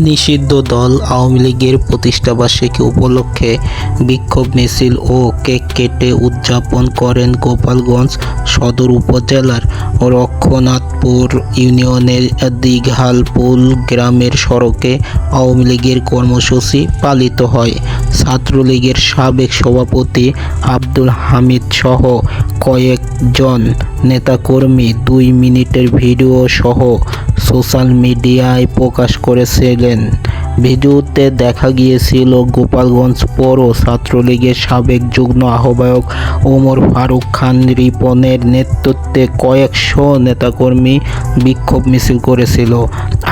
নিষিদ্ধ দল আওয়ামী লীগের প্রতিষ্ঠাবার্ষিকী উপলক্ষে বিক্ষোভ মিছিল ও কেক কেটে উদযাপন করেন গোপালগঞ্জ সদর উপজেলার রঘুনাথপুর ইউনিয়নের দীঘালপুল গ্রামের সড়কে আওয়ামী লীগের কর্মসূচি পালিত হয়। ছাত্রলীগের সাবেক সভাপতি আব্দুল হামিদ সহ কয়েকজন নেতাকর্মী 2 মিনিটের ভিডিও সহ সোশ্যাল মিডিয়ায় প্রকাশ করেছিলেন। ভিডিওতে দেখা গিয়েছিল গোপালগঞ্জ পৌর ছাত্রলীগের সাবেক যুগ্ম আহ্বায়ক ওমর ফারুক খান রিপনের নেতৃত্বে কয়েকশো নেতাকর্মী বিক্ষোভ মিছিল করেছিল।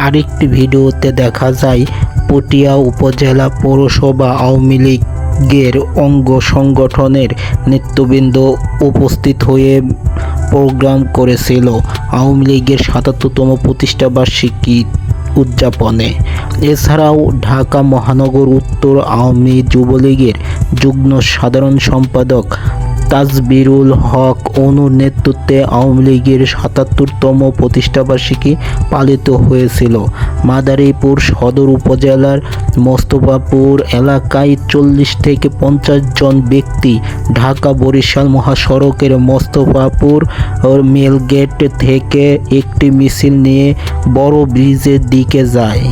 আরেকটি ভিডিওতে দেখা যায় পটিয়া উপজেলা পৌরসভা আওয়ামী লীগের অঙ্গ সংগঠনের নেতৃবৃন্দ উপস্থিত হয়ে প্রোগ্রাম করেছিল আওয়ামী লীগের ৭৭তম প্রতিষ্ঠাবার্ষিকী উদযাপনে। এছাড়াও ঢাকা মহানগর উত্তর আওয়ামী যুবলীগের যুগ্ম সাধারণ সম্পাদক তাজবিরুল হক অনুর নেতৃত্বে আওয়ামী লীগের ৭৭তম প্রতিষ্ঠাবার্ষিকী পালিত হয়েছিল। মাদারীপুর সদর উপজেলার মোস্তফাপুর এলাকায় ৪০ থেকে ৫০ জন ব্যক্তি ঢাকা বরিশাল মহাসড়কের মোস্তফাপুর মেলগেট থেকে একটি মিছিল নিয়ে বড় ব্রিজের দিকে যায়।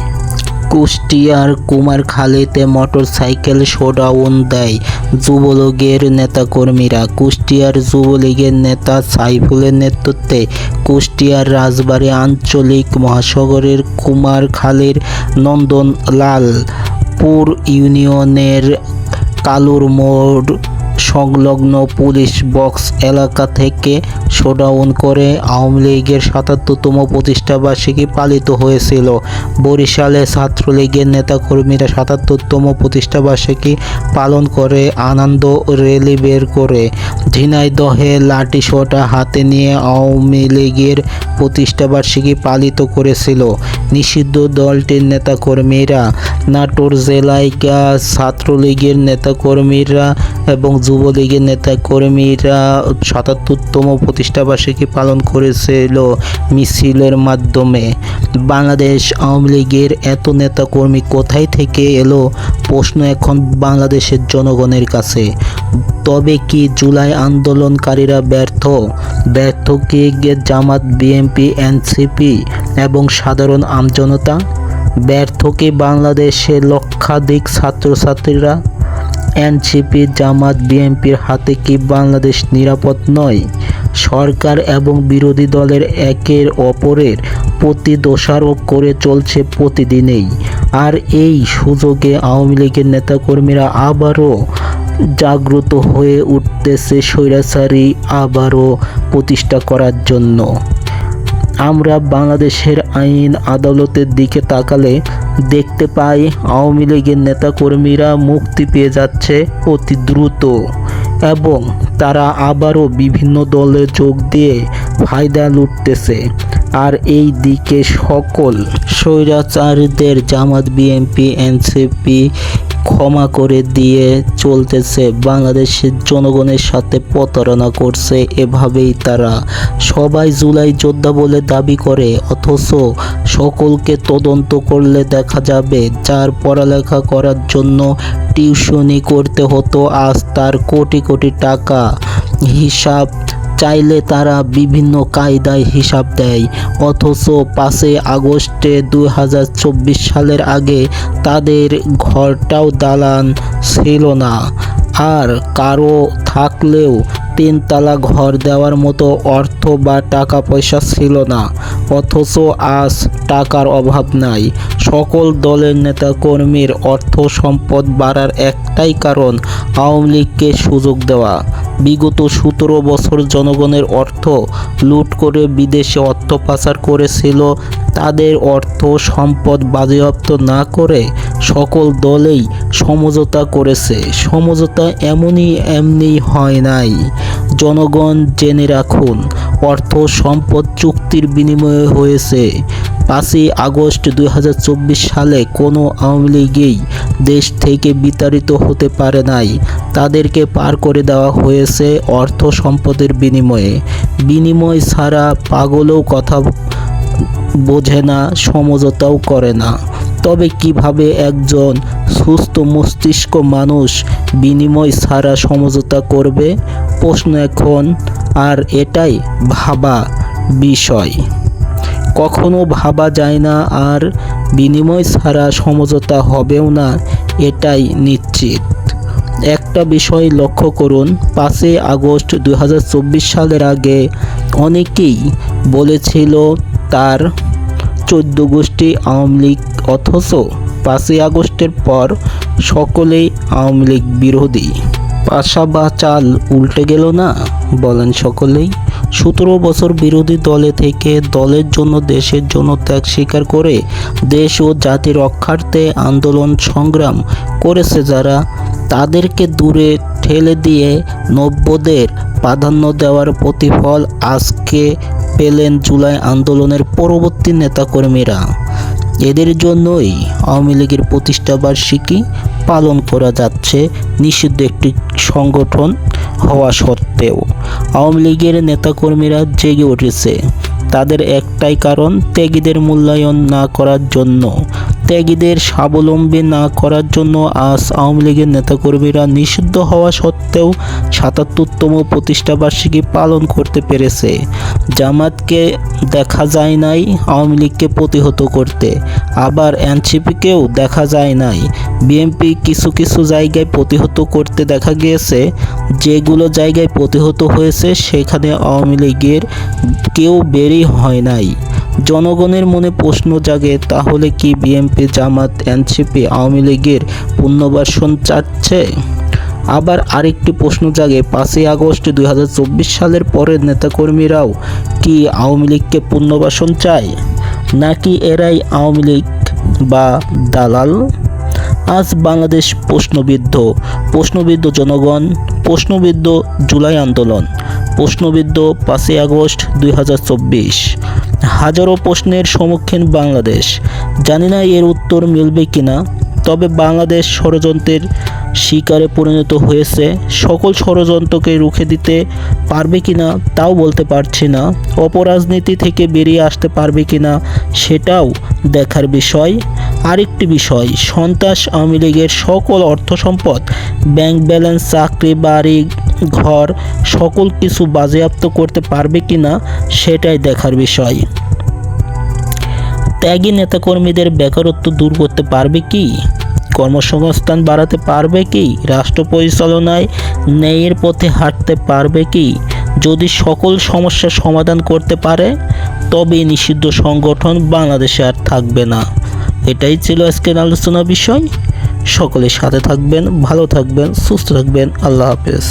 কুষ্টিয়ার কুমারখালীতে মোটরসাইকেল শোডাউন দেয় যুবলীগের নেতাকর্মীরা। কুষ্টিয়ার যুবলীগের নেতা সাইফুলের নেতৃত্বে কুষ্টিয়ার রাজবাড়ী আঞ্চলিক মহানগরের কুমারখালীর নন্দনলালপুর ইউনিয়নের কালুর মোড় সংলগ্ন পুলিশ বক্স এলাকা থেকে শোডাউন করে আওয়ামী লীগের ৭৭তম প্রতিষ্ঠাবার্ষিকী পালিত হয়েছিল। বরিশালে ছাত্রলীগের নেতাকর্মীরা ৭৭তম প্রতিষ্ঠাবার্ষিকী পালন করে আনন্দ র্যালি বের করে ঝিনাইদহে লাঠিসোঁটা হাতে নিয়ে আওয়ামী লীগের প্রতিষ্ঠাবার্ষিকী পালিত করেছিল। নিষিদ্ধ দলটির নেতাকর্মীরা নাটোর জেলায় ছাত্রলীগের নেতাকর্মীরা এবং যুবলীগের নেতাকর্মীরা ৭৭তম প্রতিষ্ঠাবার্ষিকী পালন করেছিল মিছিলের মাধ্যমে। বাংলাদেশ আওয়ামী লীগের এত নেতাকর্মী কোথায় থেকে এলো প্রশ্ন এখন বাংলাদেশের জনগণের কাছে। তবে কি জুলাই আন্দোলনকারীরা ব্যর্থ কি জামাত, বিএনপি, এনসিপি এবং সাধারণ আমজনতা? ব্যর্থ কি বাংলাদেশের লক্ষাধিক ছাত্রছাত্রীরা? এনসিপি, জামাত, বিএনপির হাতে কি বাংলাদেশ নিরাপদ নয়? সরকার এবং বিরোধী দলের একের অপরের প্রতি দোষারোপ করে চলছে প্রতিদিনেই। আর এই সুযোগে আওয়ামী লীগের নেতাকর্মীরা আবারও জাগ্রত হয়ে উঠতেছে স্বৈরাচারী আবারও প্রতিষ্ঠা করার জন্য। আমরা বাংলাদেশের আইন আদালতের দিকে তাকালে দেখতে পাই আওয়ামী লীগের নেতাকর্মীরা মুক্তি পেয়ে যাচ্ছে অতি দ্রুত এবং তারা আবারও বিভিন্ন দলে যোগ দিয়ে ফায়দা লুটতেছে। আর এই দিকে সকল স্বৈরাচারীদের জামাত, বিএনপি, এনসিপি ক্ষমা করে দিয়ে চলতেছে, বাংলাদেশের জনগণের সাথে প্রতারণা করছে। এভাবেই তারা সবাই জুলাই যোদ্ধা বলে দাবি করে, অথচ সকলকে তদন্ত করলে দেখা যাবে যার পড়ালেখা করার জন্য টিউশনি করতে হতো আজ তার কোটি কোটি টাকা হিসাব চাইলে তারা বিভিন্ন কায়দায় হিসাব দেয়। অথচ 5 আগস্টে 2024 সালের আগে তাদের ঘরটাও দালান ছিল না, আর কারো থাকলেও 3 তলা ঘর দেওয়ার মতো অর্থ বা টাকা পয়সা ছিল না। অথচ আজ টাকার অভাব নাই। সকল দলের নেতাকর্মীর অর্থ সম্পদ বাড়ার একটাই কারণ, আওয়ামী লীগকে সুযোগ দেওয়া। বিগত 17 বছর জনগণের অর্থ লুট করে বিদেশে অর্থ পাচার করেছিল। তাদের অর্থ সম্পদ বাজেয়াপ্ত না করে সকল দলেই সমঝোতা করেছে। সমঝোতা এমনি হয় নাই। জনগণ জেনে রাখুন, অর্থ সম্পদ চুক্তির বিনিময়ে হয়েছে। 5 আগস্ট 2024 সালে কোনো আওয়ামী লীগই দেশ থেকে বিতাড়িত হতে পারে নাই। তাদেরকে পার করে দেওয়া হয়েছে অর্থ সম্পদের বিনিময়ে। বিনিময় ছাড়া পাগলেও কথা বোঝে না, সমঝোতাও করে না। তবে কিভাবে একজন সুস্থ মস্তিষ্ক মানুষ বিনিময় ছাড়া সমঝোতা করবে? প্রশ্ন এখন আর এটাই ভাবা বিষয়। কখনো ভাবা যায় না, আর বিনিময় ছাড়া সমঝোতা হবেও না, এটাই নিশ্চিত। একটা বিষয় লক্ষ্য করুন, 5ই আগস্ট 2024 সালের আগে অনেকেই বলেছিল তার 14 গোষ্ঠী আওয়ামী লীগ, অথচ 5ই আগস্টের পর সকলেই আওয়ামী লীগ বিরোধী। পাশা বা চাল উল্টে গেল না, বলেন সকলেই। 17 বছর বিরোধী দলে থেকে দলের জন্য, দেশের জন্য ত্যাগ স্বীকার করে দেশ ও জাতি রক্ষার্থে আন্দোলন সংগ্রাম করেছে যারা, তাদেরকে দূরে ঠেলে দিয়ে নব্যদের প্রাধান্য দেওয়ার প্রতিফল আজকে পেলেন জুলাই আন্দোলনের পরবর্তী নেতাকর্মীরা। এদের জন্যই আওয়ামী লীগের প্রতিষ্ঠাবার্ষিকী পালন করা যাচ্ছে। নিষিদ্ধ একটি সংগঠন হওয়া সত্ত্বেও আওয়ামী লীগের নেতাকর্মীরা জেগে উঠেছে। তাদের একটাই কারণ, ত্যাগীদের মূল্যায়ন না করার জন্য, ত্যাগীদের স্বাবলম্বী না করার জন্য আজ আওয়ামী লীগের নেতাকর্মীরা নিষিদ্ধ হওয়া সত্ত্বেও ৭৭তম প্রতিষ্ঠাবার্ষিকী পালন করতে পেরেছে। জামাতকে দেখা যায় নাই আওয়ামী লীগকে প্রতিহত করতে, আবার এনসিপিকেও দেখা যায় নাই। বিএনপি কিছু কিছু জায়গায় প্রতিহত করতে দেখা গিয়েছে। যেগুলো জায়গায় প্রতিহত হয়েছে সেখানে আওয়ামী লীগের কেউ বেরই হয় নাই। জনগণের মনে প্রশ্ন জাগে, তাহলে কি বিএনপি, জামাত, এনসিপি আওয়ামী লীগের পুনর্বাসন চাচ্ছে? আবার আরেকটি প্রশ্ন জাগে, 5ই আগস্ট 2024 সালের পরের নেতাকর্মীরাও কি আওয়ামী লীগকে পুনর্বাসন চায়, নাকি এরাই আওয়ামী লীগ বা দালাল? আজ বাংলাদেশ প্রশ্নবিদ্ধ জনগণ, প্রশ্নবিদ্ধ জুলাই আন্দোলন, প্রশ্নবিদ্ধ 5ই আগস্ট 2024। হাজারো প্রশ্নের সম্মুখীন বাংলাদেশ। জানি না এর উত্তর মিলবে কিনা, তবে বাংলাদেশ ষড়যন্ত্রের শিকারে পরিণত হয়েছে। সকল ষড়যন্ত্রকে রুখে দিতে পারবে কিনা তাও বলতে পারছি না। অপরাজনীতি থেকে বেরিয়ে আসতে পারবে কিনা সেটাও দেখার বিষয়। আরেকটি বিষয়, সন্ত্রাস আওয়ামী লীগের সকল অর্থ সম্পদ, ব্যাংক ব্যালেন্স, চাকরি, বাড়ি ঘর সকল কিছু বাজেয়াপ্ত করতে পারবে কিনা সেটাই দেখার বিষয়। ত্যাগী নেতাকর্মীদের বেকারত্ব দূর করতে পারবে কি? কর্মসংস্থান বাড়াতে পারবে কি? রাষ্ট্র পরিচালনায় ন্যায়ের পথে হাঁটতে পারবে কি? যদি সকল সমস্যার সমাধান করতে পারে, তবে নিষিদ্ধ সংগঠন বাংলাদেশে আর থাকবে না। এটাই ছিল আজকের আলোচনা বিষয়। সকলের সাথে থাকবেন, ভালো থাকবেন, সুস্থ থাকবেন। আল্লাহ হাফেজ।